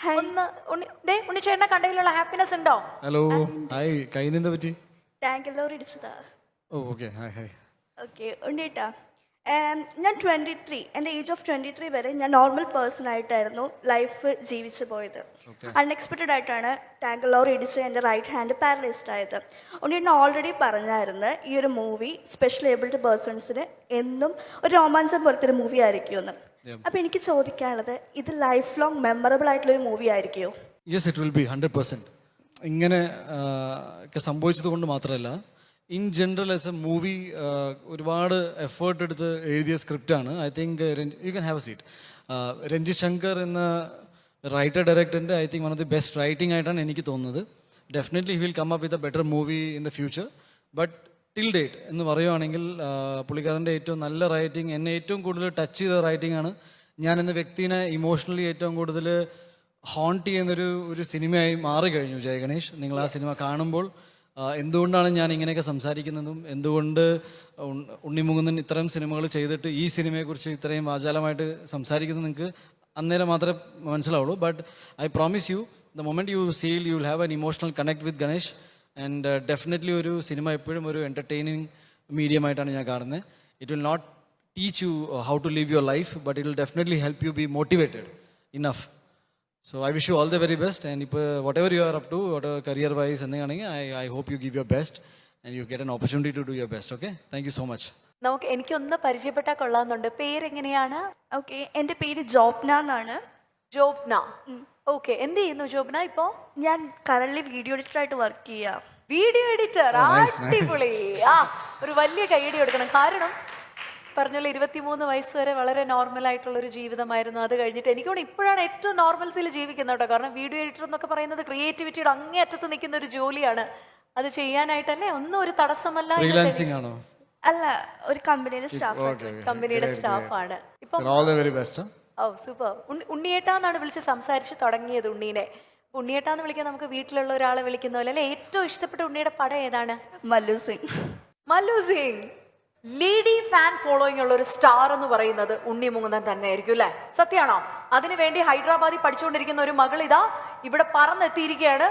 Hi. ഒന്ന് ഉണ്ണിച്ചേട്ടനെ കണ്ടതിലുള്ള happiness ഉണ്ടോ? Hello hi കൈനെന്താ പറ്റി? ടാങ്കിലോർ ഇടിച്ചതാ. ഓ ഓക്കെ ഹായ് ഹായ്. ഓക്കെ ഉണ്ണിട്ടാ, ഞാൻ 23, എൻ്റെ ഏജ് ഓഫ് 23 വരെ ഞാൻ നോർമൽ പേഴ്സൺ ആയിട്ടായിരുന്നു ലൈഫ് ജീവിച്ചു പോയത്. അൺഎക്സ്പെക്റ്റഡ് ആയിട്ടാണ് ടാങ്കിലോർ ഇടിച്ച് എൻ്റെ റൈറ്റ് ഹാൻഡ് പാരലൈസ്ഡ് ആയത്. ഉണ്ണിട്ട് ഓൾറെഡി പറഞ്ഞായിരുന്നു ഈ ഒരു മൂവി സ്പെഷ്യൽ ഏബിൾഡ് പേഴ്സൺസിന് എന്നും ഒരു രോമാഞ്ചം പോലത്തെ ഒരു മൂവി ആയിരിക്കുമെന്ന്. അപ്പം എനിക്ക് ചോദിക്കാനുള്ളത്, ഇത് ലൈഫ് ലോങ് മെമ്മറബിൾ ആയിട്ടുള്ള ഒരു മൂവി ആയിരിക്കുമോ? Yes it will be 100%. ഇങ്ങനെ ഒക്കെ സംഭവിച്ചത് കൊണ്ട് മാത്രമല്ല, in general as a movie ഒരുപാട് എഫേർട്ട് എടുത്ത് എഴുതിയ സ്ക്രിപ്റ്റാണ്. I think you can have a seat. Ranjith Shankar എന്ന റൈറ്റർ ഡയറക്ടറിൻ്റെ I think one of the best writing ആയിട്ടാണ് എനിക്ക് തോന്നുന്നത്. Definitely he will come up with a better movie in the future. But till date എന്ന് പറയുവാണെങ്കിൽ പുള്ളിക്കാരൻ്റെ ഏറ്റവും നല്ല റൈറ്റിംഗ്, എന്നെ ഏറ്റവും കൂടുതൽ ടച്ച് ചെയ്ത റൈറ്റിംഗ് ആണ്. ഞാൻ എന്ന വ്യക്തിനെ ഇമോഷണലി ഏറ്റവും കൂടുതൽ ഹോണ്ട് ചെയ്യുന്നൊരു സിനിമയായി മാറിക്കഴിഞ്ഞു ജയ ഗണേഷ്. നിങ്ങൾ ആ സിനിമ കാണുമ്പോൾ എന്തുകൊണ്ടാണ് ഞാൻ ഇങ്ങനെയൊക്കെ സംസാരിക്കുന്നതും എന്തുകൊണ്ട് ഉണ്ണിമുകുന്ദൻ ഇത്തരം സിനിമകൾ ചെയ്തിട്ട് ഈ സിനിമയെക്കുറിച്ച് ഇത്രയും വാചാലമായിട്ട് സംസാരിക്കുന്നത് നിങ്ങൾക്ക് അന്നേരം മാത്രമേ മനസ്സിലാവുള്ളൂ. But I promise you, the moment you seal you will have an emotional connect with Ganesh. And definitely ഒരു സിനിമ എപ്പോഴും ഒരു എൻ്റർടൈനിങ് മീഡിയമായിട്ടാണ് ഞാൻ കാണുന്നത്. It will not teach you how to live your life, but it will definitely help you be motivated enough. So I wish you all the very best, and whatever you are up to, whatever career-wise, I hope you give your best and you get an opportunity to do your best. Okay? Thank you so much. എനിക്കൊന്ന് പരിചയപ്പെട്ടാൽ കൊള്ളാമെന്നുണ്ട്. പേരെങ്ങനെയാണ്? Okay, എൻ്റെ പേര് ജോപ്ന എന്നാണ്. ജോബ്ന. Okay, എന്ത് ചെയ്യുന്നു ജോബ്ന ഇപ്പോ? ഞാൻ current video എഡിറ്ററായിട്ട് work ചെയ്യാം. Video editor. nice. അടിപൊളി. ഒരു വലിയ കൈയടി കൊടുക്കണം. കാരണം പറഞ്ഞല്ലോ 23 വയസ്സ് വരെ വളരെ നോർമൽ ആയിട്ടുള്ളൊരു ജീവിതമായിരുന്നു. അത് കഴിഞ്ഞിട്ട് എനിക്കോട് ഇപ്പോഴാണ് ഏറ്റവും നോർമൽസിൽ ജീവിക്കുന്നത് കേട്ടോ. കാരണം വീഡിയോ എഡിറ്റർ എന്നൊക്കെ പറയുന്നത് ക്രിയേറ്റിവിറ്റിയുടെ അങ്ങേയറ്റത്ത് നിൽക്കുന്ന ഒരു ജോലിയാണ്. അത് ചെയ്യാനായിട്ടല്ലേ ഒന്നും ഒരു തടസ്സമല്ല. Freelancing ആണോ? അല്ല, ഒരു കമ്പനിയിലെ സ്റ്റാഫ്. കമ്പനിയുടെ സ്റ്റാഫാണ് ഇപ്പൊ. All the very best. ഓ സൂപ്പർ. ഉണ്ണിയേട്ടാന്നാണ് വിളിച്ച് സംസാരിച്ച് തുടങ്ങിയത് ഉണ്ണീനെ. ഉണ്ണിയേട്ടാന്ന് വിളിക്കാൻ നമുക്ക് വീട്ടിലുള്ള ഒരാളെ വിളിക്കുന്ന പോലെ അല്ലെ. ഏറ്റവും ഇഷ്ടപ്പെട്ട ഉണ്ണിയുടെ പടം ഏതാണ്? Mallu Singh. Mallu Singh. Lady fan following ഉള്ള ഒരു സ്റ്റാർ എന്ന് പറയുന്നത് ഉണ്ണി മുകുന്ദൻ തന്നെ ആയിരിക്കും അല്ലെ? സത്യമാണോ? അതിനുവേണ്ടി ഹൈദരാബാദിൽ പഠിച്ചുകൊണ്ടിരിക്കുന്ന ഒരു മകൾ ഇതാ ഇവിടെ പറന്നെത്തിയിരിക്കുകയാണ്.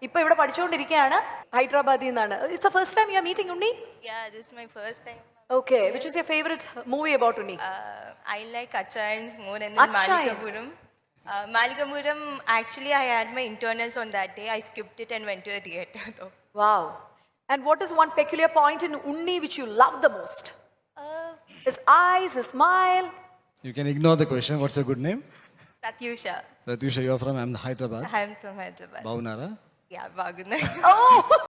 ഇപ്പൊ ഇവിടെ പഠിച്ചുകൊണ്ടിരിക്കുകയാണ് ഹൈദരാബാദിൽ നിന്നാണ്. It's the first time you are meeting Unni? Yeah, this is my first time. Okay, which is your favorite movie about Unni? I like Achayans more and then Achayans. Malikapuram. Malikapuram, actually I had my internals on that day. I skipped it and went to the theatre though. Wow. And what is one peculiar point in Unni which you love the most? His eyes, his smile. You can ignore the question. What's your good name? Pratyusha. Pratyusha, you are from Hyderabad. I am from Hyderabad. Bhavnara. Yeah, Bagunar. Oh,